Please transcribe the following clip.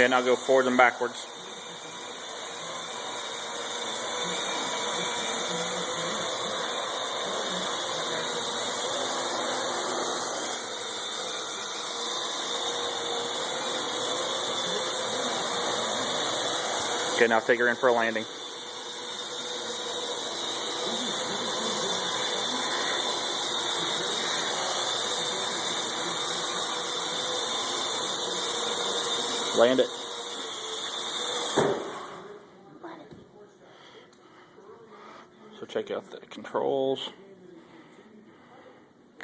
Okay, now go forwards and backwards. Okay, now take her in for a landing. Land it. So check out the controls.